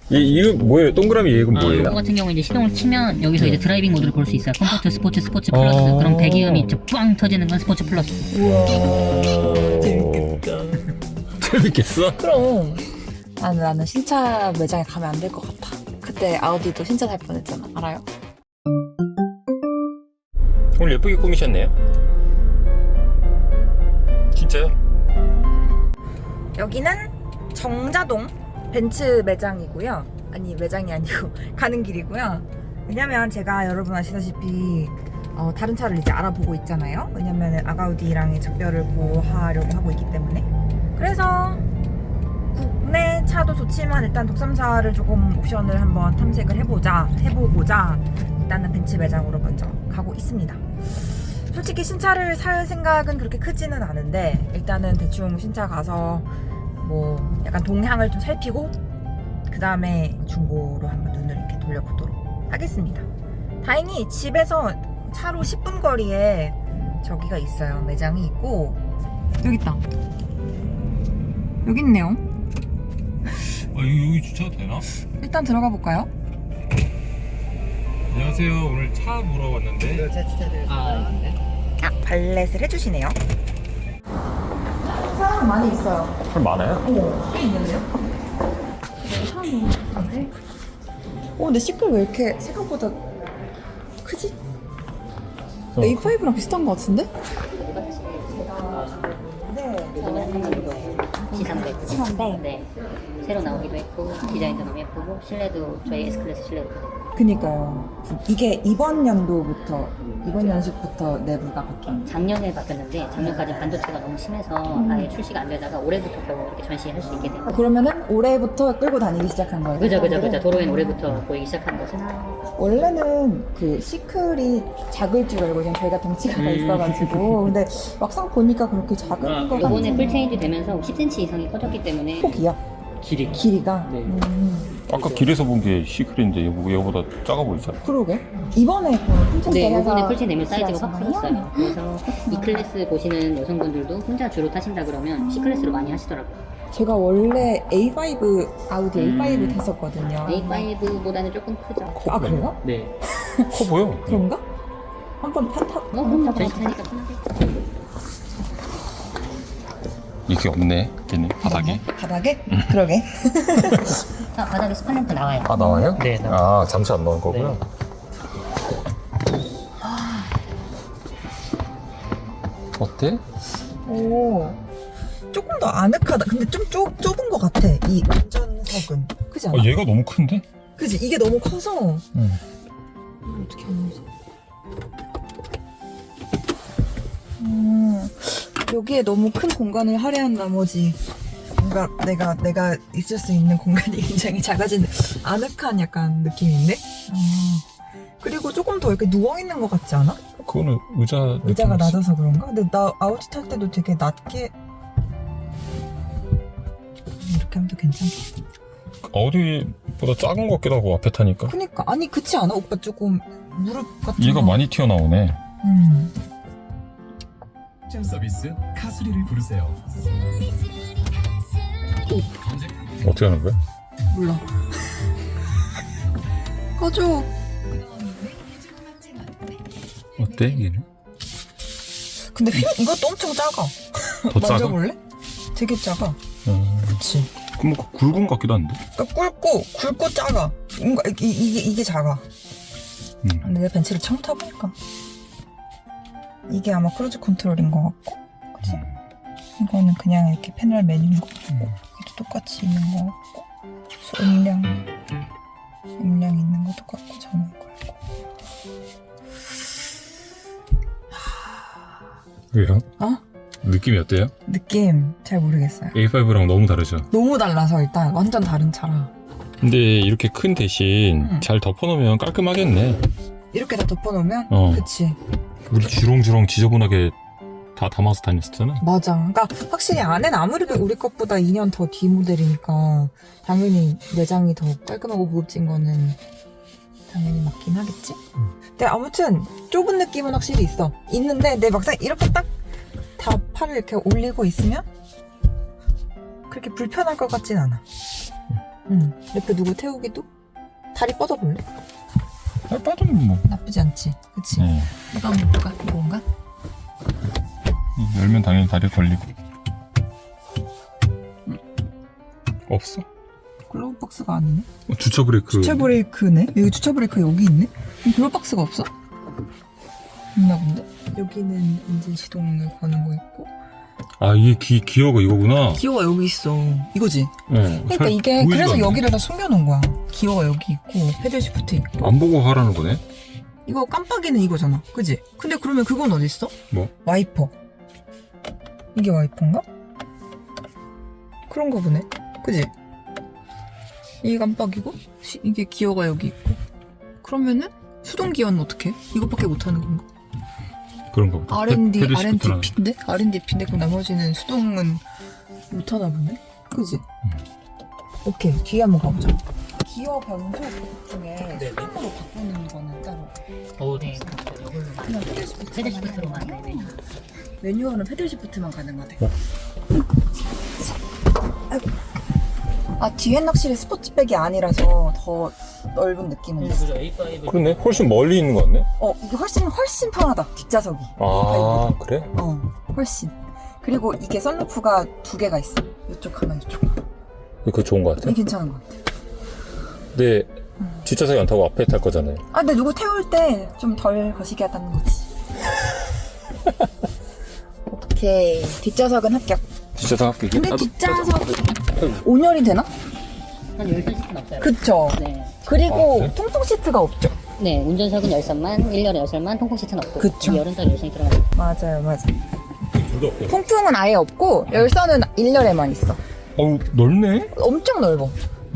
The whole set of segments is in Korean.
이거 뭐예요? 동그라미 이건 이거 뭐예요? 같은 경우 이제 시동을 치면 여기서 이제 드라이빙 모드를 볼 수 있어요. 컴포트, 스포츠, 스포츠 플러스. 그럼 배기음이 꽝 터지는 건 스포츠 플러스. 우와 재밌겠다. 재밌겠어? 그럼 나는 신차 매장에 가면 안 될 것 같아. 그때 아우디도 신차 살 뻔했잖아. 알아요? 오늘 예쁘게 꾸미셨네요. 진짜요? 여기는 정자동 벤츠 매장이고요. 아니 매장이 아니고 가는 길이고요. 왜냐면 제가 여러분 아시다시피 다른 차를 이제 알아보고 있잖아요. 왜냐면 아가우디랑의 작별을 고하려고 하고 있기 때문에. 그래서 국내 차도 좋지만 일단 독삼사를 조금 옵션을 한번 탐색을 해보고자 일단은 벤츠 매장으로 먼저 가고 있습니다. 솔직히 신차를 살 생각은 그렇게 크지는 않은데 일단은 대충 신차 가서 뭐 약간 동향을 좀 살피고 그 다음에 중고로 한번 눈을 이렇게 돌려보도록 하겠습니다. 다행히 집에서 차로 10분 거리에 저기가 있어요. 매장이 있고 여기 있다. 여기 있네요. 여기 주차도 되나? 일단 들어가 볼까요? 안녕하세요. 오늘 차 보러 왔는데. 발렛을 해주시네요. 사람 많이 있어요. 차 많아요? 꽤 있는데요? 사람 많은데? 근데 시클 왜 이렇게 생각보다 크지? A5랑 비슷한 것 같은데? C300. C300. 네. 새로 나오기도 했고 디자인도 너무 예쁘고 실내도 저희 S클래스 실내도 그니까요. 이게 이번 연식부터 내부가 바뀐. 작년에 바뀌었는데 작년까지 반도체가 너무 심해서 아예 출시가 안 되다가 올해부터 겨우 이렇게 전시할 수 있게 됐고. 그러면은 올해부터 끌고 다니기 시작한 거예요? 그죠. 도로엔 올해부터 보이기 시작한 것은 원래는 그 시클이 작을 줄 알고 그냥 저희가 덩치가 다 있어가지고 근데 막상 보니까 그렇게 작은 거 요번에 같지. 풀체인지 되면서 10cm 이상이 커졌기 때문에 폭이요? 길이가? 네. 아까 길에서 본 게 시크릿인데 얘보다 작아 보이잖아. 그러게. 이번에 풀체인지 네, 되면서 요번에 풀체인 되면 사이즈가 확 기아서 커졌어요. 그래서 E클래스 보시는 여성분들도 혼자 주로 타신다 그러면 C클래스로 많이 하시더라고요. 제가 원래 A5 아우디 A5 탔었거든요. A5보다는 조금 크죠. 아 그래요? 네. 커 보여. 그런가? 한번 타. 그럼 전시 타니까 편하게. 이게 없네. 걔는 바닥에. 바닥에? 그러게. 바닥에 스팔램프 나와요. 아 나와요? 네, 나와요. 아 잠시 안 나온 거구나. 네. 어때? 오. 조금 더 아늑하다. 근데 좀 좁은 것 같아. 이 운전석은. 그지 않아? 얘가 너무 큰데? 그지? 이게 너무 커서. 응. 어떻게 하면서. 여기에 너무 큰 공간을 할애한 나머지 뭔가 내가 있을 수 있는 공간이 굉장히 작아진 아늑한 약간 느낌인데? 그리고 조금 더 이렇게 누워있는 것 같지 않아? 그거는 의자가 낮아서 그런가? 근데 나 아우디 탈 때도 되게 낮게 이렇게 하면 더 괜찮겠다. 아우디보다 작은 것 같기도 하고 앞에 타니까. 그니까 아니 그렇지 않아? 오빠 조금 무릎 같은 얘가 거. 많이 튀어나오네. 옵션 서비스 카수리를 부르세요. 어떻게 하는 거야? 몰라. 꺼줘. 어때 얘는? 근데 이것도 엄청 작아. 더 작아? 만져볼래? 되게 작아. 그치. 그럼 뭐 굵은 것 같기도 한데. 그러니까 굵고 작아. 뭔가 이게 작아. 근데 내 벤츠를 처음 타보니까 이게 아마 크루즈 컨트롤인 것 같고, 그치? 이거는 그냥 이렇게 패널 메뉴인 것 같고, 이것도 똑같이 있는 것 같고, 음량 있는 거 똑같고, 전원 걸고. 왜요? 어? 느낌이 어때요? 느낌 잘 모르겠어요. A5랑 너무 다르죠? 너무 달라서 일단 완전 다른 차라. 근데 이렇게 큰 대신 잘 덮어놓으면 깔끔하겠네. 이렇게 다 덮어놓으면, 그치? 우리 주렁주렁 지저분하게 다 담아서 다녔었잖아. 맞아. 그러니까 확실히 안에는 아무래도 우리 것보다 2년 더 뒤 모델이니까 당연히 내장이 더 깔끔하고 고급진 거는 당연히 맞긴 하겠지? 근데 아무튼 좁은 느낌은 확실히 있는데 내 막상 이렇게 딱 다 팔을 이렇게 올리고 있으면 그렇게 불편할 것 같진 않아. 응. 옆에 누구 태우기도? 다리 뻗어볼래? 빠지면 뭐. 나쁘지 않지. 그치? 네. 이거 한번 볼까? 이건가? 열면 당연히 다리에 걸리고. 없어? 글로브 박스가 아니네. 주차 브레이크. 주차 브레이크네? 여기 주차 브레이크 여기 있네? 글로브 박스가 없어? 있나 본데? 여기는 인진 시동을 거는 거 있고. 아, 이게 기어가 이거구나. 기어가 여기 있어. 이거지? 네. 그러니까 이게 보이지도 그래서 않네. 여기를 숨겨놓은 거야. 기어가 여기 있고 패들 시프트 있고. 안 보고 하라는 거네? 이거 깜빡이는 이거잖아. 그지? 근데 그러면 그건 어디 있어? 뭐? 와이퍼. 이게 와이퍼인가? 그런가 보네. 그지? 이게 깜빡이고 이게 기어가 여기 있고. 그러면은 수동 기어는 어떻게 해? 이것밖에 못하는 건가? 그런가 보다. R&DP인데? R&DP인데 그럼 나머지는 수동은 못하나 보네? 그지? 오케이, 뒤에 한번 가보자. 기어 변속 중에 수동으로 바꾸는 거는 따로. 네. 이걸로 그냥 패들 시프트. 패들 시프트로만. 네. 매뉴얼은 패들 시프트만 가능하대. 아이고. 아, 뒤엔 확실히 스포츠백이 아니라서 더 넓은 느낌은 있어. 그죠. A5. 그러네. 훨씬 멀리 있는 것 같네. 이게 훨씬 편하다. 뒷좌석이. 아, 그래? 훨씬. 그리고 이게 썬루프가 2개가 있어. 이쪽 하나, 이쪽. 그거 좋은 것 같아. 이게 괜찮은 것 같아. 근데 뒷좌석이 안 타고 앞에 탈 거잖아요. 아, 근데 누구 태울 때 좀 덜 거시기 하다는 거지. 오케이. 뒷좌석은 합격. 뒷좌석 합격이? 근데 뒷좌석 5년이 되나? 한 13시간 없어요. 그쵸. 네. 그리고 그래? 통풍 시트가 없죠. 네, 운전석은 열선만, 1열에 열선만, 통풍 시트는 없고. 그쵸. 열은딱 열선이 들어가요. 맞아요. 둘다 없고. 통풍은 아예 없고 열선은 1열에만 있어. 어우, 넓네? 엄청 넓어.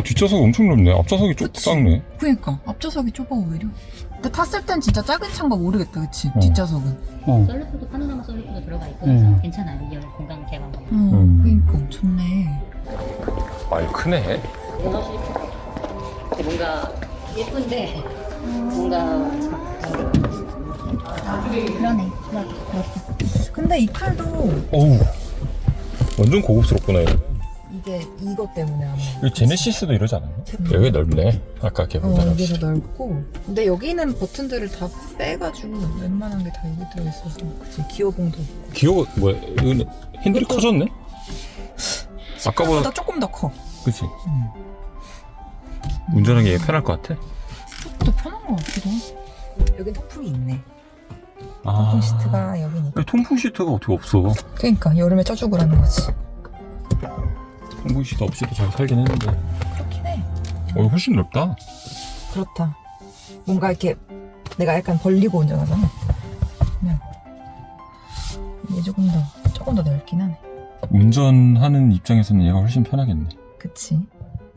뒷좌석이 엄청 넓네. 앞좌석이 좀 그치? 작네. 그니까 앞좌석이 좁아 오히려. 근데 탔을 땐 진짜 작은 차인가 모르겠다. 그치? 어. 뒷좌석은. 썰루프도 파노라마 썰루프도 들어가 있고 해서 괜찮아요. 이 공간 개방. 그니까 좋네. 많이 크네. 이건 확실히 크다. 뭔가 예쁜데 뭔가 그러네. 근데 이 칼도 어우, 완전 고급스럽구나. 이거. 이게 이것 때문에 아마. 이 제네시스도 이러지 않았나? 여기 넓네. 아까 걔보다. 이게 더 넓고. 근데 여기는 버튼들을 다 빼가지고 웬만한 게 다 여기 들어있어서. 그치? 기어봉도 있고. 기어가 뭐야? 이거는 핸들이 커졌네? 아까보다 조금 더 커. 그치? 운전하기 편할 것 같아? 더 편한 것 같기도 하고. 여긴 통풍이 있네. 아, 통풍 시트가 여기니까. 통풍 시트가 어떻게 없어? 그러니까 여름에 쪄죽으라는 거지. 통풍 시트 없이도 잘 살긴 했는데. 그렇긴 해. 훨씬 넓다. 그렇다. 뭔가 이렇게 내가 약간 벌리고 운전하잖아. 그냥 이게 조금 더 넓긴 하네. 운전하는 입장에서는 얘가 훨씬 편하겠네. 그치.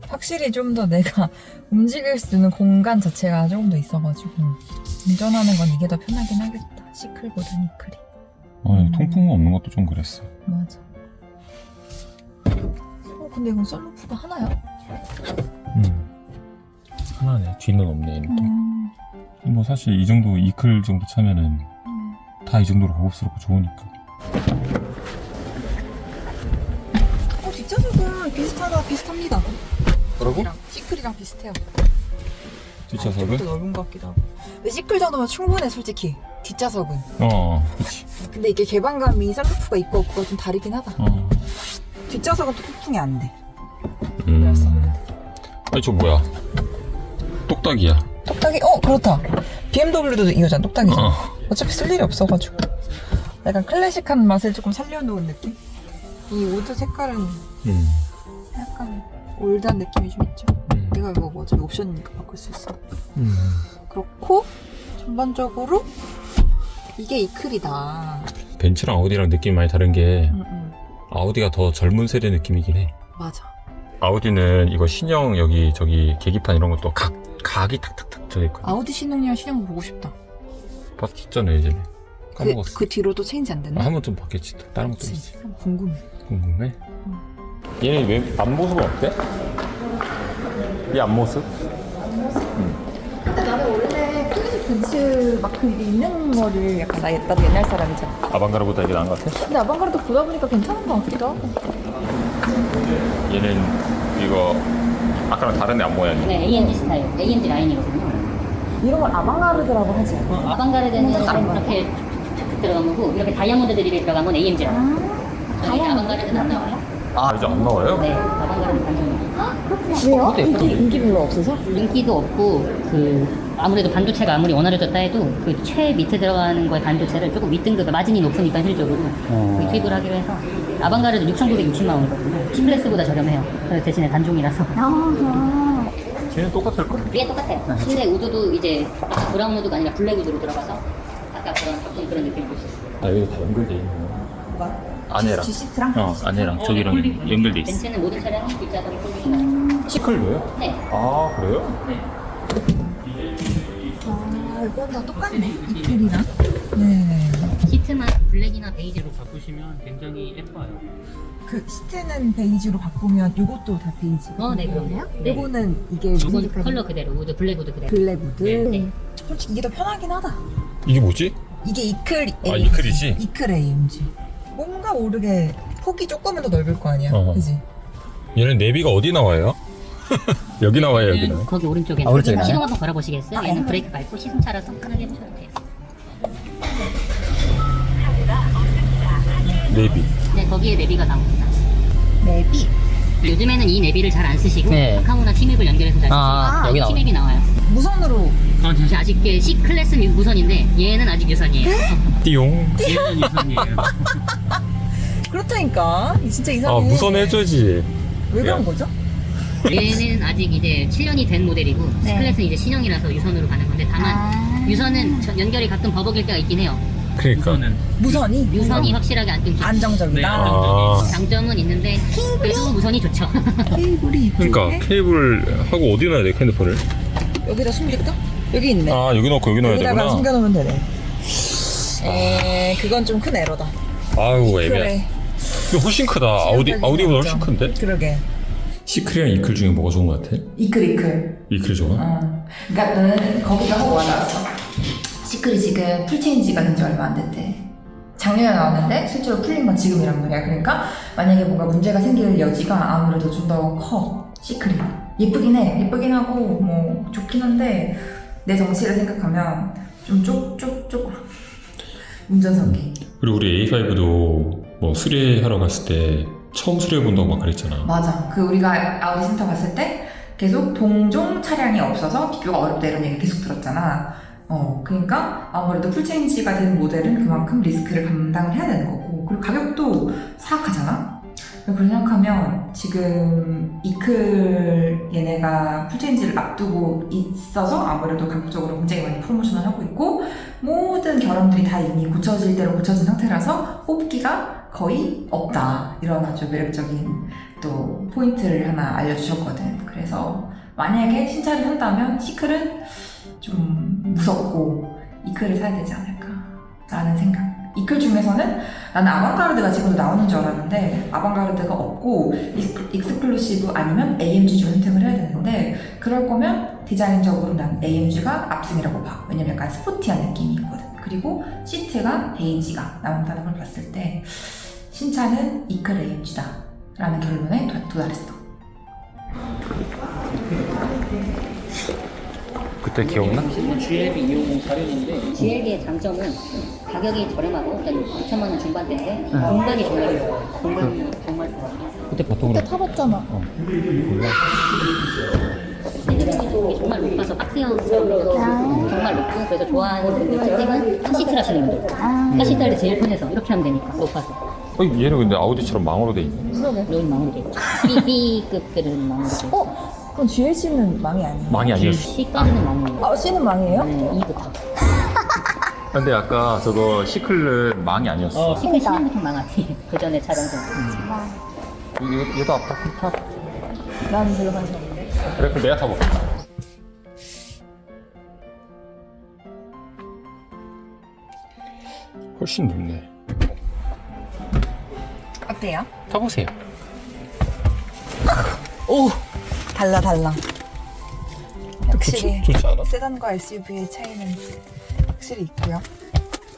확실히 좀 더 내가 움직일 수 있는 공간 자체가 조금 더 있어가지고 운전하는 건 이게 더 편하긴 하겠다. 시클보다 니클이. 통풍 없는 것도 좀 그랬어. 맞아. 근데 이건 썬루프가 하나야? 하나네. 뒤는 없네. 얘는 또. 뭐 사실 이 정도 이클 정도 차면은 다 이 정도로 고급스럽고 좋으니까. 뒷좌석은 비슷합니다. 뭐라고? 시클이랑 비슷해요. 뒷좌석은? 좀 더 넓은 것 같기도 하고. 근데 시클 정도면 충분해 솔직히. 뒷좌석은. 그치. 근데 이게 개방감이 썬루프가 있고 없고가 좀 다르긴 하다. 뒷좌석은 또 통풍이 안 돼. 아니 저 뭐야? 똑딱이야. 똑딱이? 그렇다. BMW도 이거잖아. 똑딱이잖아. 어차피 쓸 일이 없어가지고. 약간 클래식한 맛을 조금 살려놓은 느낌? 이 우드 색깔은 약간 올드한 느낌이 좀 있죠. 이거 뭐 어차피 옵션이니까 바꿀 수 있어. 그렇고 전반적으로 이게 이클이다. 벤츠랑 아우디랑 느낌이 많이 다른 게 아우디가 더 젊은 세대 느낌이긴 해. 맞아. 아우디는 이거 신형 여기 저기 계기판 이런 것도 각이 탁탁탁 져있거든. 아우디 신형이랑 신형 보고 싶다. 봤었잖아 예전에. 까먹었어. 그 뒤로도 체인지 안 됐나? 한 번쯤 봤겠지. 또. 다른 것도 있지. 궁금해. 궁금해? 얘네 왜 앞모습은 어때? 이 앞모습? 근데 나는 원래 클래식 벤츠 마크 이게 있는 거를 약간 나도 옛날 사람이잖아. 아방가르보다 이게 나은 것 같아? 근데 아방가르도 보다 보니까 괜찮은 것 같기도 하고. 얘는 이거 아까랑 다른 애 모양이. 네, AMG 스타일, AMG 라인이거든요. 이런 걸 아방가르드라고 하지 않아요? 아방가르드는 이렇게 툭툭 들어간 거고 이렇게 다이아몬드 드립이 들어간 건 AMG라고. 아방가르드는 안 나와요? 아, 이제 안 나와요? 네, 아방가르드 단종이에요. 왜요? 인기 별로 없어서? 인기도 없고 아무래도 반도체가 아무리 원활해졌다 해도 그 최 밑에 들어가는 거의 반도체를 조금 윗등급 마진이 높으니까 실적으로 투입을 하기로 해서 아방가르드 6,960만 원이거든요. C클래스보다 저렴해요. 그래서 대신에 단종이라서. 쟤는 똑같을걸? 위에 똑같아요. 실내 우드도 이제 브라운 우드가 아니라 블랙 우드로 들어가서 아까 그런 느낌을 줄 수 있어요. 아, 여기 다 연결돼 있네요. 뭐가? 안에랑. G6랑? 안에랑 저기랑 연결돼 있어. 벤츠는 모든 차량이 뒷좌석이 폴딩이에요. 시클로요? 네. 아, 그래요? 아, 이건 다 똑같네. 이클이랑. 네. 시트만 블랙이나 베이지로 바꾸시면 굉장히 예뻐요. 그 시트는 베이지로 바꾸면 이것도 다 베이지. 네, 그럼요. 네. 이거는 이게 무슨 이건 색깔? 컬러 그대로 우드, 블랙 우드 그대로. 블랙우드. 네. 솔직히 이게 더 편하긴 하다. 이게 뭐지? 이게 이클 AMG. 아, 이클이지? 이클 AMG. 뭔가 모르게 폭이 조금은 더 넓을 거 아니야. 어허. 그지? 얘는 내비가 어디 나와요? 여기 나와요, 여기 나와요? 거기 오른쪽에 아, 오른쪽에 시동 나와요? 한번 걸어보시겠어요? 아, 얘는 예. 브레이크 밟고 시승차라서 편하게 해보셔도 돼요. 내비. 네, 거기에 내비가 나옵니다. 내비. 요즘에는 이 내비를 잘 안 쓰시고 네. 카카오나 티맵을 연결해서 잘 쓰시고 아, 여기 나와요. 티맵이 나와요. 무선으로. 사실 아직 C클래스 무선인데 얘는 아직 유선이에요. 띠용. 얘는 유선이에요. 그렇다니까. 진짜 이상해. 아, 무선 해줘야지. 왜 그런 야. 거죠? 얘는 아직 이제 7년이 된 모델이고 네. C클래스는 이제 신형이라서 유선으로 가는 건데 다만 유선은 연결이 가끔 버벅일 때가 있긴 해요. 그러니까. 우선은 무선이? 유선이 확실하게 안 끊기죠. 안정적이다. 네, 아. 장점은 있는데 그래도 무선이 좋죠. 케이블이 이쪽에? 그러니까 케이블 하고 어디 놔야 돼, 핸드폰을? 여기다 숨길까? 여기 있네. 아, 여기 넣고 여기 넣어야 여기다가 되구나. 숨겨놓으면 되네. 그건 좀 큰 에러다. 아유, 애매해. 그래. 이거 훨씬 크다. 아우디보다 훨씬 큰데? 그러게. 시클이랑 이클 중에 뭐가 좋은 것 같아? 이클. 이클이 좋아? 그러니까 너는 거기가 허구가 나왔어. 시클이 지금 풀체인지가 된 지 얼마 안 됐대. 작년에 나왔는데 실제로 풀린 건 지금이란 말이야. 그러니까 만약에 뭔가 문제가 생길 여지가 아무래도 좀 더 커. 시클이. 예쁘긴 해. 예쁘긴 하고 뭐 좋긴 한데 내 덩치를 생각하면 좀 쪽쪽쪽 운전석이. 그리고 우리 A5도 뭐 수리하러 갔을 때 처음 수리해본다고 막 그랬잖아. 맞아. 그 우리가 아우디 센터 갔을 때 계속 동종 차량이 없어서 비교가 어렵다 이런 얘기 계속 들었잖아. 그러니까 아무래도 풀체인지가 된 모델은 그만큼 리스크를 감당을 해야 되는 거고, 그리고 가격도 사악하잖아. 그렇게 생각하면 지금 이클 얘네가 풀체인지를 앞두고 있어서 아무래도 가격적으로 굉장히 많이 프로모션을 하고 있고, 모든 결함들이 다 이미 고쳐질 대로 고쳐진 상태라서 뽑기가 거의 없다. 이런 아주 매력적인 또 포인트를 하나 알려주셨거든. 그래서 만약에 신차를 산다면 시클은 좀 무섭고 이클을 사야 되지 않을까 라는 생각. 이클 중에서는 나는 아방가르드가 지금도 나오는 줄 알았는데 아방가르드가 없고 익스클루시브 아니면 AMG 중 선택을 해야 되는데, 그럴 거면 디자인적으로 난 AMG가 압승이라고 봐. 왜냐면 약간 스포티한 느낌이 있거든. 그리고 시트가 베이지가 나온다는 걸 봤을 때 신차는 이클 AMG다 라는 결론에 도달했어. 그때 기억나? GLB 이용 사례인데 GLB의 장점은 가격이 저렴하고 일단 9천만 원 중반대에 공간이 정말 좋아요. 공간이 정말 좋아요. 그때 보통 타봤잖아. 핸드폰이 정말 높아서 박스형처럼 이렇게 정말 높고, 그래서 좋아하는 분들 특징은 카시트를 하시는 분들. 카시트 할 때 제일 편해서 이렇게 하면 되니까 높아서. 얘는 근데 아우디처럼 망으로 돼 있네. 여기 망으로 돼 있죠. B급들은 망으로 돼 있죠. 그럼 GLC는 망이 아니에요? 망이 아니었어. C까지는 망이에요. 아, C는 망이에요? 네, 2부터. 근데 아까 저거 시클은 망이 아니었어. C클 신형부터 망하지. 그 전에 차량들. 얘도 앞다 타. 나는 별로 관심 없는데. 그래, 그럼 내가 타볼게. 훨씬 넓네. 어때요? 타보세요. 오! 달라. 확실히 좋지 않아? 세단과 SUV의 차이는 확실히 있고요.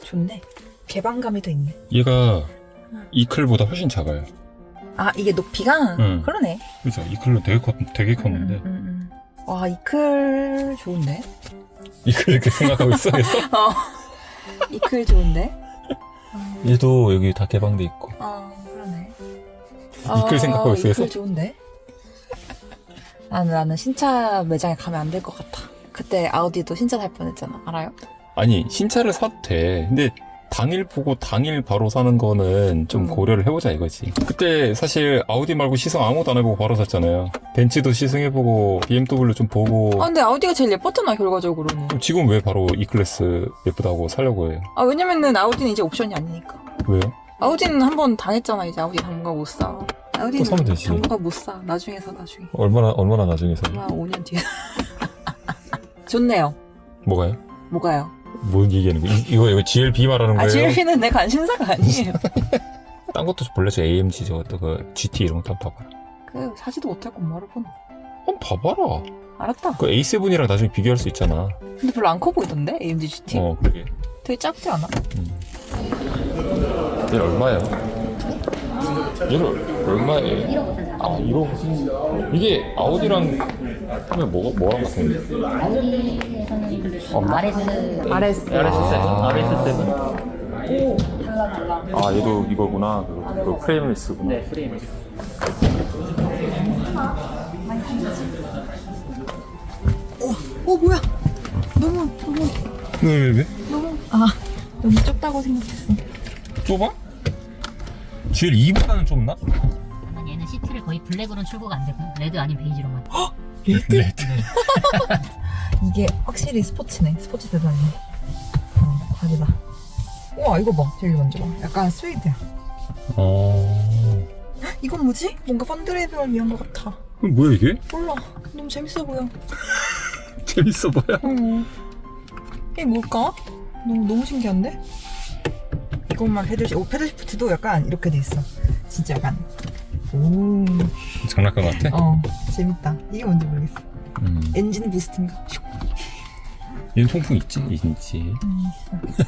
좋네. 개방감이 더 있네. 얘가 이클보다 훨씬 작아요. 아 이게 높이가? 응. 그러네. 그죠. 이클은 되게 컸는데. 와 이클 좋은데? 이클 이렇게 생각하고 있어? 이클 좋은데? 얘도 여기 다 개방돼 있고. 그러네. 이클 생각하고 있어? 이클 좋은데? 나는 신차 매장에 가면 안 될 것 같아. 그때 아우디도 신차 살 뻔했잖아. 알아요? 아니 신차를 사도 돼. 근데 당일 보고 당일 바로 사는 거는 좀 고려를 해보자 이거지. 그때 사실 아우디 말고 시승 아무것도 안 해보고 바로 샀잖아요. 벤츠도 시승해보고 BMW 좀 보고. 근데 아우디가 제일 예뻤잖아 결과적으로는. 그럼 지금 왜 바로 E클래스 예쁘다고 사려고 해요? 왜냐면은 아우디는 이제 옵션이 아니니까. 왜요? 아우디는 한번 당했잖아. 이제 아우디 당분간 못 사. 아우디는 또 사면 되지. 당분간 못 사. 나중에 사 나중에. 얼마나 나중에 사? 아마 5년 뒤에. 좋네요. 뭐가요? 뭐가요? 뭔 얘기하는 거야? 이거 GLB 말하는 거예요? GLB는 내 관심사가 아니에요. 딴 것도 볼래? AMG 저것도 그 GT 이런 것도 한번 봐봐라. 그 사지도 못할 건 뭐하러 보노. 한번 봐봐라. 알았다. 그 A7이랑 나중에 비교할 수 있잖아. 근데 별로 안 커 보이던데? AMG GT? 그게. 되게 작지 않아? 얘는 얼마예요? 얘는 얼마예요? 1억 5,400. 아, 1억. 이게 아우디랑 하면 뭐랑 같은데? 아우디에서는 RS RS. RS7. 오, 달라. 아, 얘도 이거구나. 그 프레임리스구나. 네, 프레임. 뭐야? 너무 왜? 너무 좁다고 생각했어. 좁아? GL2보다는 좁나? 난 얘는 시트를 거의 블랙으로는 출고가 안 되고 레드 아닌 베이지로만. 레드. 이게 확실히 스포츠네. 스포츠 세단이네. 다르다. 우와, 이거 봐. 제일 먼저 봐. 약간 스웨이드야. 이건 뭐지? 뭔가 펀드레이빙을 위한 것 같아. 그럼 뭐야 이게? 몰라. 너무 재밌어 보여. 재밌어 보여? 이게 뭘까? 너무 신기한데? 이것만 패들 시프트도 약간 이렇게 돼 있어. 진짜 약간. 오. 장난감 같아? 재밌다. 이게 뭔지 모르겠어. 엔진 부스트인가? 얘는 통풍 있지? 있지. 있어.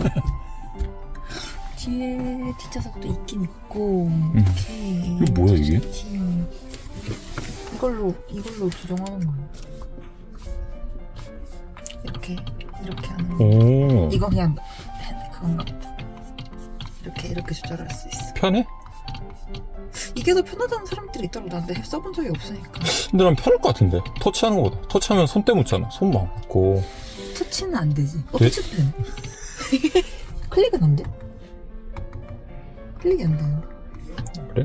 뒤에 뒷좌석도 있긴 있고. 오케이. 이거 뭐야, 이게? 이걸로 조정하는 거야. 이렇게 하는 거. 오. 이거 그냥 그건가 보다. 이렇게 조절할 수 있어. 편해? 이게 더 편하다는 사람들이 있더라고. 난 근데 써본 적이 없으니까. 근데 난 편할 것 같은데. 터치하는 거보다. 터치하면 손 때 묻잖아. 손 막 묻고. 터치는 안 되지. 돼? 터치도 되네. 클릭은 안 돼? 클릭이 안 되는데. 그래?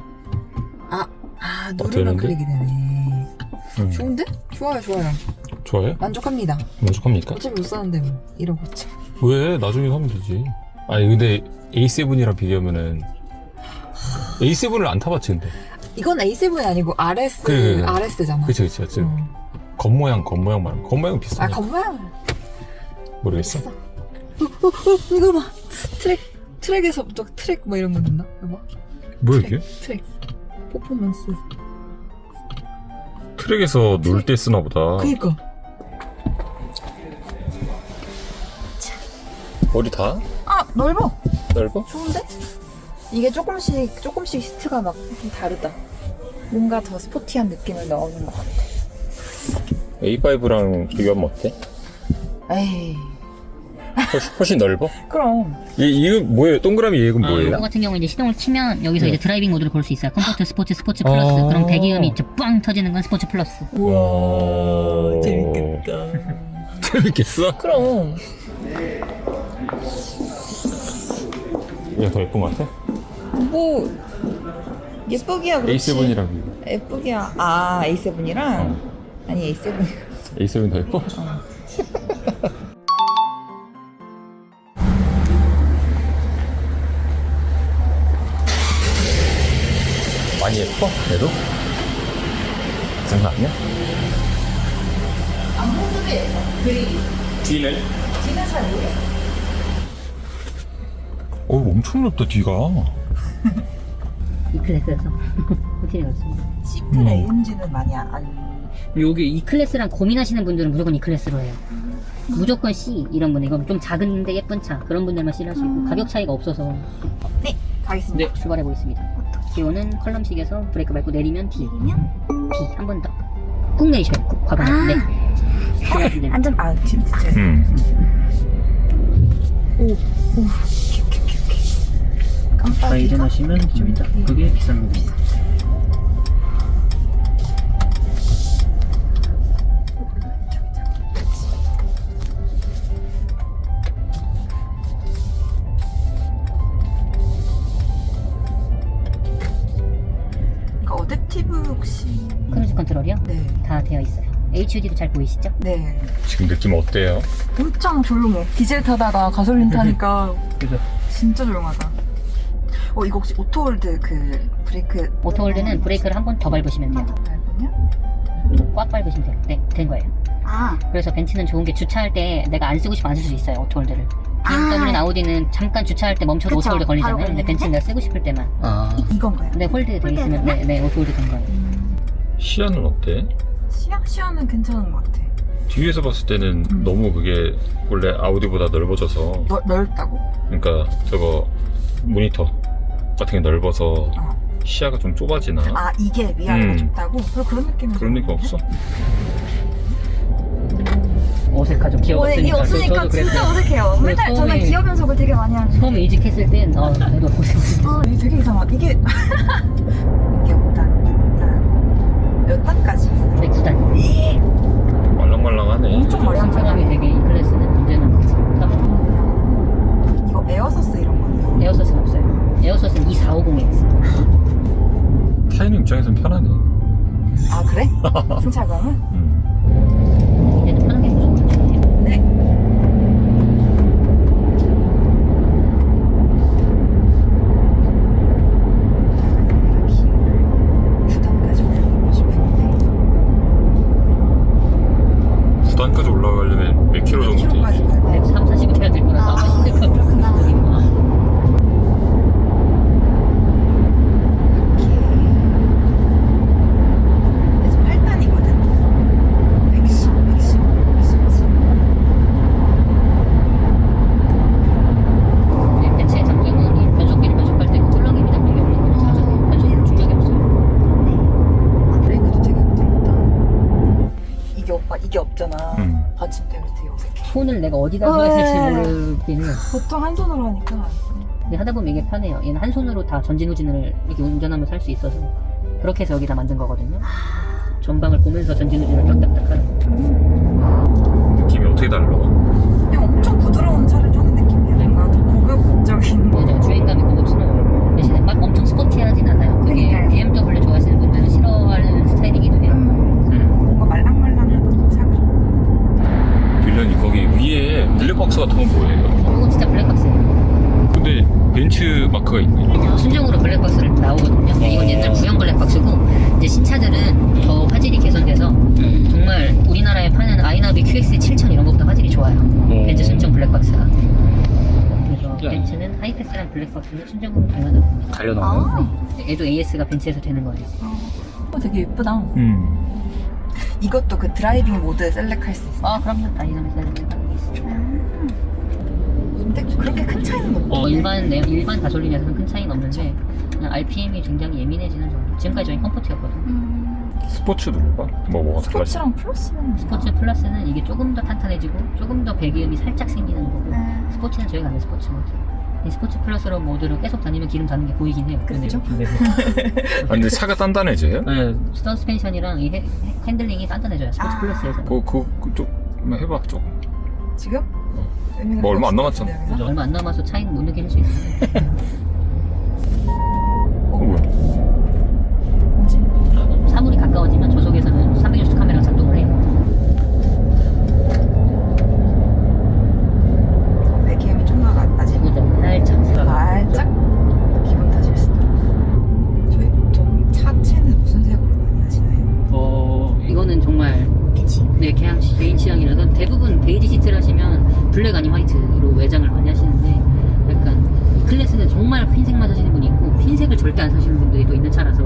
누르면 되는데? 클릭이 되네. 좋은데? 좋아요. 좋아요? 만족합니다. 만족합니까? 어차피 못 사는데 뭐. 1억 5천. 왜? 나중에 사면 되지. 아니 근데 A7이랑 비교하면은 A7을 안 타봤지 근데. 이건 A7이 아니고 RS, 그래. RS잖아. 그치. 겉모양 말하면 겉모양 비슷해. 겉모양. 모르겠어. 이거 봐. 트랙에서부터 트랙 뭐 이런 거 넣나? 이거 봐. 뭐야 이게? 트랙. 퍼포먼스. 트랙에서 놀 때 쓰나 보다. 그니까. 어디 다? 넓어. 넓어? 좋은데? 이게 조금씩 시트가 막 좀 다르다. 뭔가 더 스포티한 느낌을 넣는 것 같아. A5랑 비교하면 어때? 에이. 훨씬 넓어? 그럼. 이거 뭐예요? 동그라미 얘는 뭐예요? 이거 같은 경우 이제 시동을 치면 여기서 네. 이제 드라이빙 모드를 볼 수 있어요. 컴포트, 스포츠 플러스. 그럼 배기음이 이제 빵 터지는 건 스포츠 플러스. 우와. 재밌겠다. 재밌겠어? 그럼. 얘가 더 예쁜 것 같아? 뭐 예쁘기야 그렇지. A7이랑 비교. 예쁘기야. A7이랑 아니 A7. A7이 더 예뻐? 많이 예뻐? 얘도? 장난 아니야? 앞모습이 그리 뒤는? 뒤는 잘 모르겠어. 엄청 넓다 뒤가. E클래스에서 호텔에 갔습니다. 심플 AMG는 많이 안. 요게 E클래스랑 고민하시는 분들은 무조건 E클래스로 해요. 무조건 C 이런 분들, 이건 좀 작은데 예쁜 차 그런 분들만 C를 할 수 있고 가격 차이가 없어서 네, 가겠습니다. 출발해 보겠습니다. 기어는 컬럼식에서 브레이크 밟고 내리면 D. 내리면 D 한 번 더. 꾹 내리셔요. 꾹 과감하게. 아. 네. 그래야지 안전 진짜. 깜빡이가 좌회전하시면 됩니다. 그게 비싼 겁니다. 이거 어댑티브 혹시? 크루즈 컨트롤이요? 네. 다 되어 있어요. HUD도 잘 보이시죠? 네. 지금 느낌 어때요? 엄청 조용해. 디젤 타다가 가솔린 타니까 그죠? 진짜 조용하다. 이거 혹시 오토홀드 그 브레이크 오토홀드는 브레이크를 한 번 더 밟으시면 돼요. 밟으면? 꽉 밟으시면 돼요. 네, 된 거예요. 아 그래서 벤츠는 좋은 게 주차할 때 내가 안 쓰고 싶으면 안 쓸 수 있어요. 오토홀드를. BMW나 아우디는 잠깐 주차할 때 멈춰도 그쵸, 오토홀드 바로 걸리잖아요. 근데 걸리는데? 벤츠는 내가 쓰고 싶을 때만. 이건가요? 근데 홀드 돼 있으면 네, 오토홀드 된 거예요. 시야는 어때? 시야는 괜찮은 것 같아. 뒤에서 봤을 때는 너무 그게 원래 아우디보다 넓어져서 넓다고? 그러니까 저거 모니터 같은 게 넓어서 시야가 좀 좁아지나? 아 이게 위아래가 음. 좁다고? 별로 그런 느낌은 그런 느낌 없어? 어색하죠. 기억 이게 없으니까. 없으니까 저도 진짜 그랬어요. 어색해요. 맨날 처음에- 저는 기어 변속을 되게 많이 하는데 처음에 이직했을 땐 그래도 고생했어요. 이게 되게 이상하다. 이게 5단, 몇 단까지 있어요? 저희 9단. 말랑말랑하네. 엄청 말랑말랑해. 승차감이 되게 이 클래스는 언제나 탑. 이거 에어서스 이런 거는 에어서스는 없어요. 에어서스는 2450에 있어요. 타이는 입장에선 편하네. 아 그래? 승차감은? 이제는 편하게 무조건 주세요. 네. 부담까지 올리고 싶은데 9단까지 올라가려면 몇 킬로 정도 킬로까지 돼? 가야 돼. 130, 40은 해야 될 거라서 아마 힘들 것 같아요. 그래서 8단이거든? 110, 110, 110. 네, 벤츠의 장점은 이 변속기를 변속할 때그 꿀렁임이 담력이 없는 거는 잘하잖아요. 변속은 중력이 없어요. 아, 브레이크도 되게 부드럽다. 이게 오빠, 이게 없잖아. 받침대가 되게 어색해. 손을 내가 어디다 둬야 될지 네. 모르긴 해요. 보통 한 손으로 하니까. 근데 하다 보면 이게 편해요. 얘는 한 손으로 다 전진후진을 이렇게 운전하면서 할 수 있어서 그렇게 해서 여기다 만든 거거든요. 전방을 보면서 전진후진을 딱딱딱 하는. 느낌이 어떻게 달라? 그냥 엄청 부드러운 차를 타는 느낌이야. 뭔가 더 고급적인. 맞아요. 주행감이 고급스러워요. 대신에 막 엄청 스포티하진 않아요. 되게 그러니까요. BMW 좋아하시는 분들은 싫어하는 스타일이기도 해요. 뭔가 말랑말랑하던 차가. 딜런이 거기 위에 블랙박스 같은 건 뭐예요? 이건 진짜 블랙박스예요. 근데 벤츠 마크가 있네. 순정으로 블랙박스를 나오거든요. 근데 이건 옛날 구형 블랙박스고 이제 신차들은 더 화질이 개선돼서 정말 우리나라에 파는 아이나비 QX 7000 이런 것보다 화질이 좋아요. 벤츠 순정 블랙박스가. 그래서 벤츠는 하이패스랑 블랙박스는 순정으로 달려나갑니다. 달려나가요? 네. 얘도 AS가 벤츠에서 되는 거예요. 되게 예쁘다. 이것도 그 드라이빙 모드 셀렉할 수 있어. 아 그럼요. 다이나믹 셀렉트가 있습니다. 근데 그렇게 큰 차이는 없어. 일반 가솔린에서는 큰 차이는 없는데 그냥 RPM이 굉장히 예민해지는 정도. 지금까지 저희 컴포트였거든요. 스포츠 눌러봐. 뭐가 달라지? 스포츠랑 플러스는 스포츠 플러스는 이게 조금 더 탄탄해지고 조금 더 배기음이 살짝 생기는 거고 스포츠는 저희가 하는 스포츠 모드. 이 스포츠 플러스로 모드로 계속 다니면 기름 닿는 게 보이긴 해요. 그렇죠. 아, 근데 차가 단단해져요? 네, 서스펜션이랑 이 핸들링이 단단해져요. 스포츠 플러스에서. 그쪽 한번 해봐 쪽. 지금? 의미가 뭐 얼마 안 없을 것 남았잖아. 같은데, 여기서? 얼마 안 남아서 차이는 못 느낄 수 있어요. 뭐야? 뭐지? 사물이 가까워지면 저속에서는 360 카메라가 작동을 해요. 배기음이 좀 나지? 그죠? 살짝 기분 탓일 수도. 저희 보통 차체는 무슨 색으로 많이 하시나요? 이거는 정말 네, 그냥 개인 취향이라서 대부분 베이지 시트를 하시면 블랙 아닌 화이트로 외장을 많이 하시는데 약간 클래스는 정말 흰색만 사시는 분이 있고 흰색을 절대 안 사시는 분들이 또 있는 차라서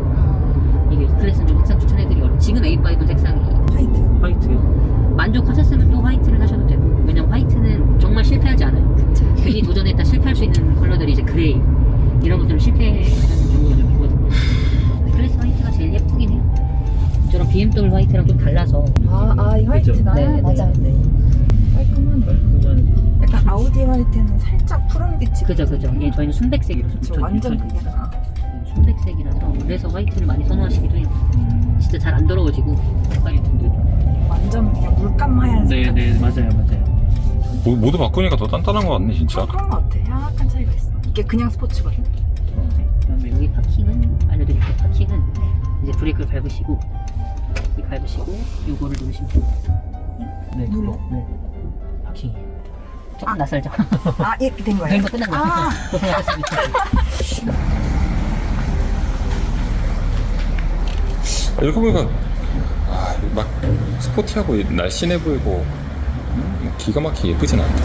이게 클래스는 좀 색상 추천해드리기 어려워. 지금 A5 색상이 화이트. 화이트요. 만족하셨으면 또 화이트를 사셔도 되고 왜냐면 화이트는 정말 실패하지 않아요. 괜히 도전했다 실패할 수 있는 컬러들이 이제 그레이 이런 것들은 실패하는 경우가 좀 있거든요. 클래스 화이트가 제일 예쁘긴 해요. 저런 BMW 화이트랑 좀 달라서. 이 화이트가 네, 맞아요. 네. 깔끔한. 깔끔한. 약간 아우디 화이트는 살짝 푸른빛이. 그죠. 예, 저희는 순백색이라서. 저 완전 그게구나. 순백색이라서 그래서 화이트를 많이 선호하시기도 해요. 진짜 잘 안 더러워지고 화이트도. 완전 그냥 물감 하얀색. 네네 맞아요. 모두 바꾸니까 더 단단한 것 같네 진짜. 그런 것 같아. 약간 차이가 있어. 이게 그냥 스포츠거든. 그다음에 여기 파킹은 알려드릴게요. 파킹은 이제 브레이크를 밟으시고 이 밟으시고 요거를 누르시면 돼요. 네. 눌러? 네. 파킹이에요. 조금 낯설죠? 이렇게 된 거예요? 된 거 끝난 거예요. 고생하셨습니다. 이렇게 보니까 막 스포티하고 날씬해 보이고 기가 막히게 예쁘진 않다.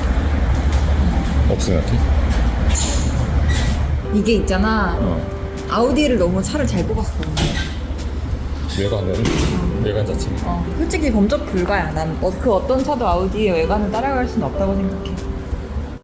없으면 이렇게. 이게 있잖아. 아우디를 너무 차를 잘 뽑았어. 외관 자체. 솔직히 범접 불가야. 난 그 어떤 차도 아우디의 외관을 따라갈 수는 없다고 생각해.